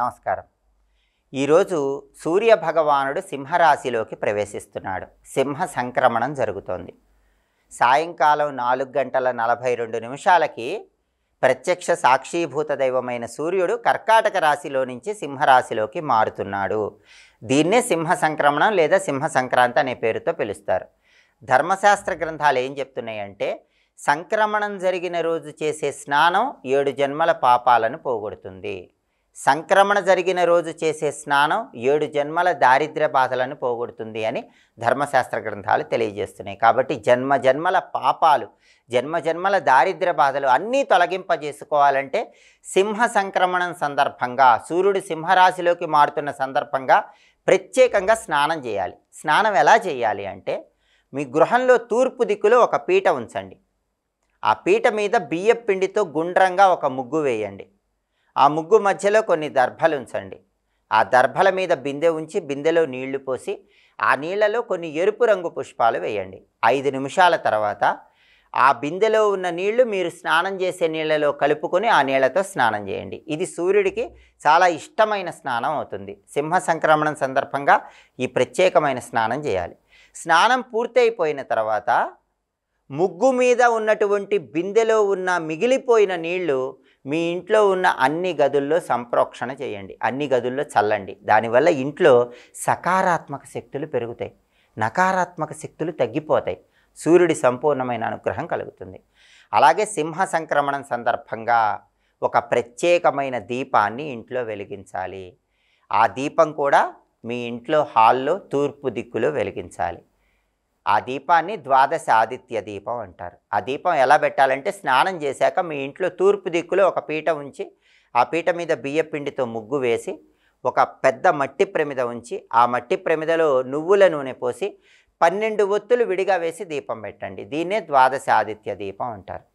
నమస్కారం. ఈరోజు సూర్య భగవానుడు సింహరాశిలోకి ప్రవేశిస్తున్నాడు. సింహ సంక్రమణం జరుగుతోంది. సాయంకాలం 4:42 ప్రత్యక్ష సాక్షీభూత దైవమైన సూర్యుడు కర్కాటక రాశిలో నుంచి సింహరాశిలోకి మారుతున్నాడు. దీన్నే సింహ సంక్రమణం లేదా సింహ సంక్రాంతి అనే పేరుతో పిలుస్తారు. ధర్మశాస్త్ర గ్రంథాలు ఏం చెప్తున్నాయంటే, సంక్రమణం జరిగిన రోజు చేసే స్నానం 7 జన్మల పాపాలను పోగొడుతుంది. సంక్రమణ జరిగిన రోజు చేసే స్నానం 7 జన్మల దారిద్ర్య బాధలను పోగొడుతుంది అని ధర్మశాస్త్ర గ్రంథాలు తెలియజేస్తున్నాయి. కాబట్టి జన్మల పాపాలు, జన్మల దారిద్ర్య బాధలు అన్నీ తొలగింపజేసుకోవాలంటే సింహ సంక్రమణం సందర్భంగా, సూర్యుడు సింహరాశిలోకి మారుతున్న సందర్భంగా ప్రత్యేకంగా స్నానం చేయాలి. స్నానం ఎలా చేయాలి అంటే, మీ గృహంలో తూర్పు దిక్కులో ఒక పీట ఉంచండి. ఆ పీట మీద బియ్యపు పిండితో గుండ్రంగా ఒక ముగ్గు వేయండి. ఆ ముగ్గు మధ్యలో కొన్ని దర్భలు ఉంచండి. ఆ దర్భల మీద బిందె ఉంచి బిందెలో నీళ్లు పోసి ఆ నీళ్లలో కొన్ని ఎరుపు రంగు పుష్పాలు వేయండి. 5 నిమిషాల తర్వాత ఆ బిందెలో ఉన్న నీళ్లు మీరు స్నానం చేసే నీళ్లలో కలుపుకొని ఆ నీళ్లతో స్నానం చేయండి. ఇది సూర్యుడికి చాలా ఇష్టమైన స్నానం అవుతుంది. సింహ సంక్రమణం సందర్భంగా ఈ ప్రత్యేకమైన స్నానం చేయాలి. స్నానం పూర్తయిపోయిన తర్వాత ముగ్గు మీద ఉన్నటువంటి బిందెలో ఉన్న మిగిలిపోయిన నీళ్లు మీ ఇంట్లో ఉన్న అన్ని గదుల్లో సంప్రోక్షణ చేయండి. అన్ని గదుల్లో చల్లండి. దానివల్ల ఇంట్లో సకారాత్మక శక్తులు పెరుగుతాయి, నకారాత్మక శక్తులు తగ్గిపోతాయి. సూర్యుడి సంపూర్ణమైన అనుగ్రహం కలుగుతుంది. అలాగే సింహ సంక్రమణం సందర్భంగా ఒక ప్రత్యేకమైన దీపాన్ని ఇంట్లో వెలిగించాలి. ఆ దీపం కూడా మీ ఇంట్లో హాల్లో తూర్పు దిక్కులో వెలిగించాలి. ఆ దీపాన్ని ద్వాదశ ఆదిత్య దీపం అంటారు. ఆ దీపం ఎలా పెట్టాలంటే, స్నానం చేశాక మీ ఇంట్లో తూర్పు దిక్కులో ఒక పీట ఉంచి ఆ పీట మీద బియ్య పిండితో ముగ్గు వేసి ఒక పెద్ద మట్టి ప్రమిద ఉంచి ఆ మట్టి ప్రమిదలో నువ్వుల నూనె పోసి 12 ఒత్తులు విడిగా వేసి దీపం పెట్టండి. దీన్నే ద్వాదశ ఆదిత్య దీపం అంటారు.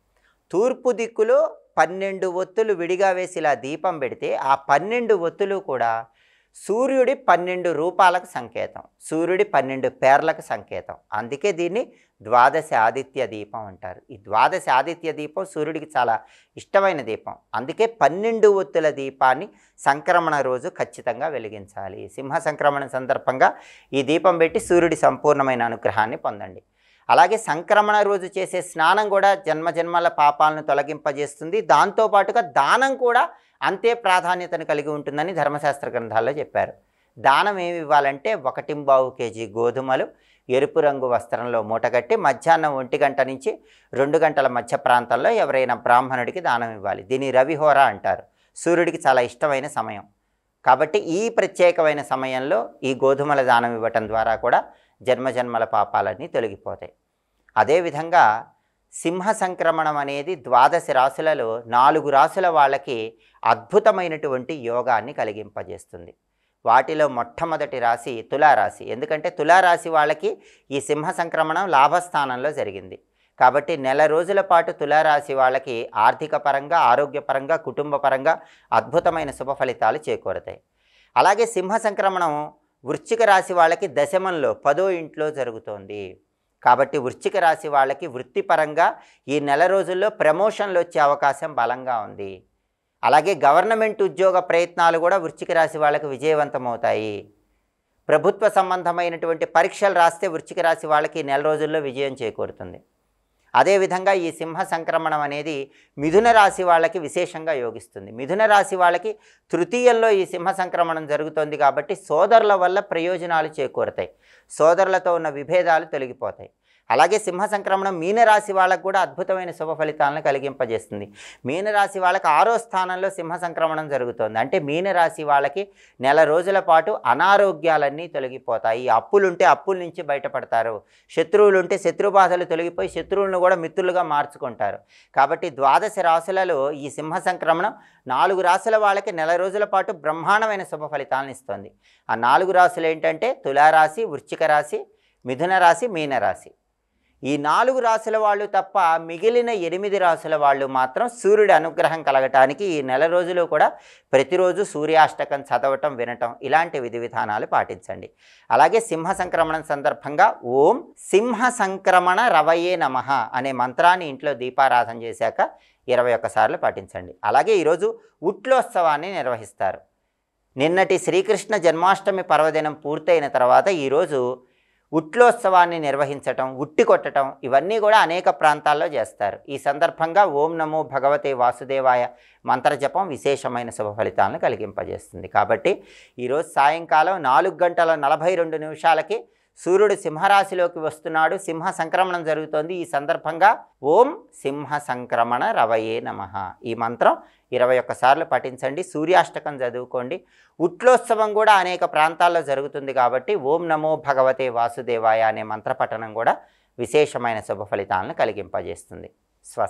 తూర్పు దిక్కులో 12 ఒత్తులు విడిగా వేసి ఇలా దీపం పెడితే ఆ 12 ఒత్తులు కూడా సూర్యుడి 12 రూపాలకు సంకేతం, సూర్యుడి 12 పేర్లకు సంకేతం. అందుకే దీన్ని ద్వాదశ ఆదిత్య దీపం అంటారు. ఈ ద్వాదశ ఆదిత్య దీపం సూర్యుడికి చాలా ఇష్టమైన దీపం. అందుకే 12 ఒత్తుల దీపాన్ని సంక్రమణ రోజు ఖచ్చితంగా వెలిగించాలి. సింహ సంక్రమణ సందర్భంగా ఈ దీపం పెట్టి సూర్యుడి సంపూర్ణమైన అనుగ్రహాన్ని పొందండి. అలాగే సంక్రమణ రోజు చేసే స్నానం కూడా జన్మల పాపాలను తొలగింపజేస్తుంది. దాంతోపాటుగా దానం కూడా అంతే ప్రాధాన్యతను కలిగి ఉంటుందని ధర్మశాస్త్ర గ్రంథాల్లో చెప్పారు. దానం ఏమి ఇవ్వాలంటే 1.25 కేజీ గోధుమలు ఎరుపు రంగు వస్త్రంలో మూటగట్టి మధ్యాహ్నం 1 గంట నుంచి 2 గంటల మధ్య ప్రాంతంలో ఎవరైనా బ్రాహ్మణుడికి దానం ఇవ్వాలి. దీన్ని రవిహోర అంటారు. సూర్యుడికి చాలా ఇష్టమైన సమయం కాబట్టి ఈ ప్రత్యేకమైన సమయంలో ఈ గోధుమల దానం ఇవ్వటం ద్వారా కూడా జన్మల పాపాలన్నీ తొలగిపోతాయి. అదేవిధంగా సింహ సంక్రమణం అనేది 12 రాశులలో 4 రాశుల వాళ్ళకి అద్భుతమైనటువంటి యోగాన్ని కలిగింపజేస్తుంది. వాటిలో మొట్టమొదటి రాశి తులారాశి. ఎందుకంటే తులారాశి వాళ్ళకి ఈ సింహ సంక్రమణం లాభస్థానంలో జరిగింది. కాబట్టి నెల రోజుల పాటు తులారాశి వాళ్ళకి ఆర్థిక పరంగా, ఆరోగ్యపరంగా, కుటుంబ పరంగా అద్భుతమైన శుభ ఫలితాలు చేకూరుతాయి. అలాగే సింహ సంక్రమణం వృశ్చిక రాశి వాళ్ళకి దశమంలో 10వ ఇంట్లో జరుగుతోంది. కాబట్టి వృశ్చిక రాశి వాళ్ళకి వృత్తిపరంగా ఈ నెల రోజుల్లో ప్రమోషన్లు వచ్చే అవకాశం బలంగా ఉంది. అలాగే గవర్నమెంట్ ఉద్యోగ ప్రయత్నాలు కూడా వృశ్చిక రాశి వాళ్ళకి విజయవంతమవుతాయి. ప్రభుత్వ సంబంధమైనటువంటి పరీక్షలు రాస్తే వృశ్చిక రాశి వాళ్ళకి నెల రోజుల్లో విజయం చేకూరుతుంది. అదేవిధంగా ఈ సింహ సంక్రమణం అనేది మిథున రాశి వాళ్ళకి విశేషంగా యోగిస్తుంది. మిథున రాశి వాళ్ళకి తృతీయంలో ఈ సింహ సంక్రమణం జరుగుతుంది. కాబట్టి సోదరుల వల్ల ప్రయోజనాలు చేకూరుతాయి, సోదరులతో ఉన్న విభేదాలు తొలగిపోతాయి. అలాగే సింహ సంక్రమణం మీనరాశి వాళ్ళకు కూడా అద్భుతమైన శుభ ఫలితాలను కలిగింపజేస్తుంది. మీనరాశి వాళ్ళకి 6వ స్థానంలో సింహ సంక్రమణం జరుగుతుంది. అంటే మీనరాశి వాళ్ళకి నెల రోజుల పాటు అనారోగ్యాలన్నీ తొలగిపోతాయి. అప్పులుంటే అప్పుల నుంచి బయటపడతారు, శత్రువులుంటే శత్రుబాధలు తొలగిపోయి శత్రువులను కూడా మిత్రులుగా మార్చుకుంటారు. కాబట్టి 12 రాశులలో ఈ సింహ సంక్రమణం 4 రాశుల వాళ్ళకి నెల రోజుల పాటు బ్రహ్మాండమైన శుభ ఫలితాలను ఇస్తుంది. ఆ 4 రాశులు ఏంటంటే తులారాశి, వృశ్చిక రాశి, మిథున రాశి, మీనరాశి. ఈ 4 రాశుల వాళ్ళు తప్ప మిగిలిన 8 రాశుల వాళ్ళు మాత్రం సూర్యుడి అనుగ్రహం కలగటానికి ఈ నెల రోజులు కూడా ప్రతిరోజు సూర్యాష్టకం చదవటం, వినటం ఇలాంటి విధి విధానాలు పాటించండి. అలాగే సింహ సంక్రమణం సందర్భంగా ఓం సింహ సంక్రమణ రవయే నమః అనే మంత్రాన్ని ఇంట్లో దీపారాధన చేశాక 21 సార్లు పాటించండి. అలాగే ఈరోజు ఉట్లోత్సవాన్ని నిర్వహిస్తారు. నిన్నటి శ్రీకృష్ణ జన్మాష్టమి పర్వదినం పూర్తయిన తర్వాత ఈరోజు ఉట్లోత్సవాన్ని నిర్వహించటం, ఉట్టి కొట్టడం ఇవన్నీ కూడా అనేక ప్రాంతాల్లో చేస్తారు. ఈ సందర్భంగా ఓం నమో భగవతే వాసుదేవాయ మంత్రజపం విశేషమైన శుభ ఫలితాలను కలిగింపజేస్తుంది. కాబట్టి ఈరోజు సాయంకాలం 4:42 సూర్యుడు సింహరాశిలోకి వస్తున్నాడు. సింహ సంక్రమణం జరుగుతోంది. ఈ సందర్భంగా ఓం సింహ సంక్రమణ రవయే నమః ఈ మంత్రం 21 సార్లు పఠించండి. సూర్యాష్టకం చదువుకోండి. ఉట్లోత్సవం కూడా అనేక ప్రాంతాల్లో జరుగుతుంది కాబట్టి ఓం నమో భగవతే వాసుదేవాయ అనే మంత్రపఠనం కూడా విశేషమైన శుభ ఫలితాలను కలిగింపజేస్తుంది. స్వస్తి.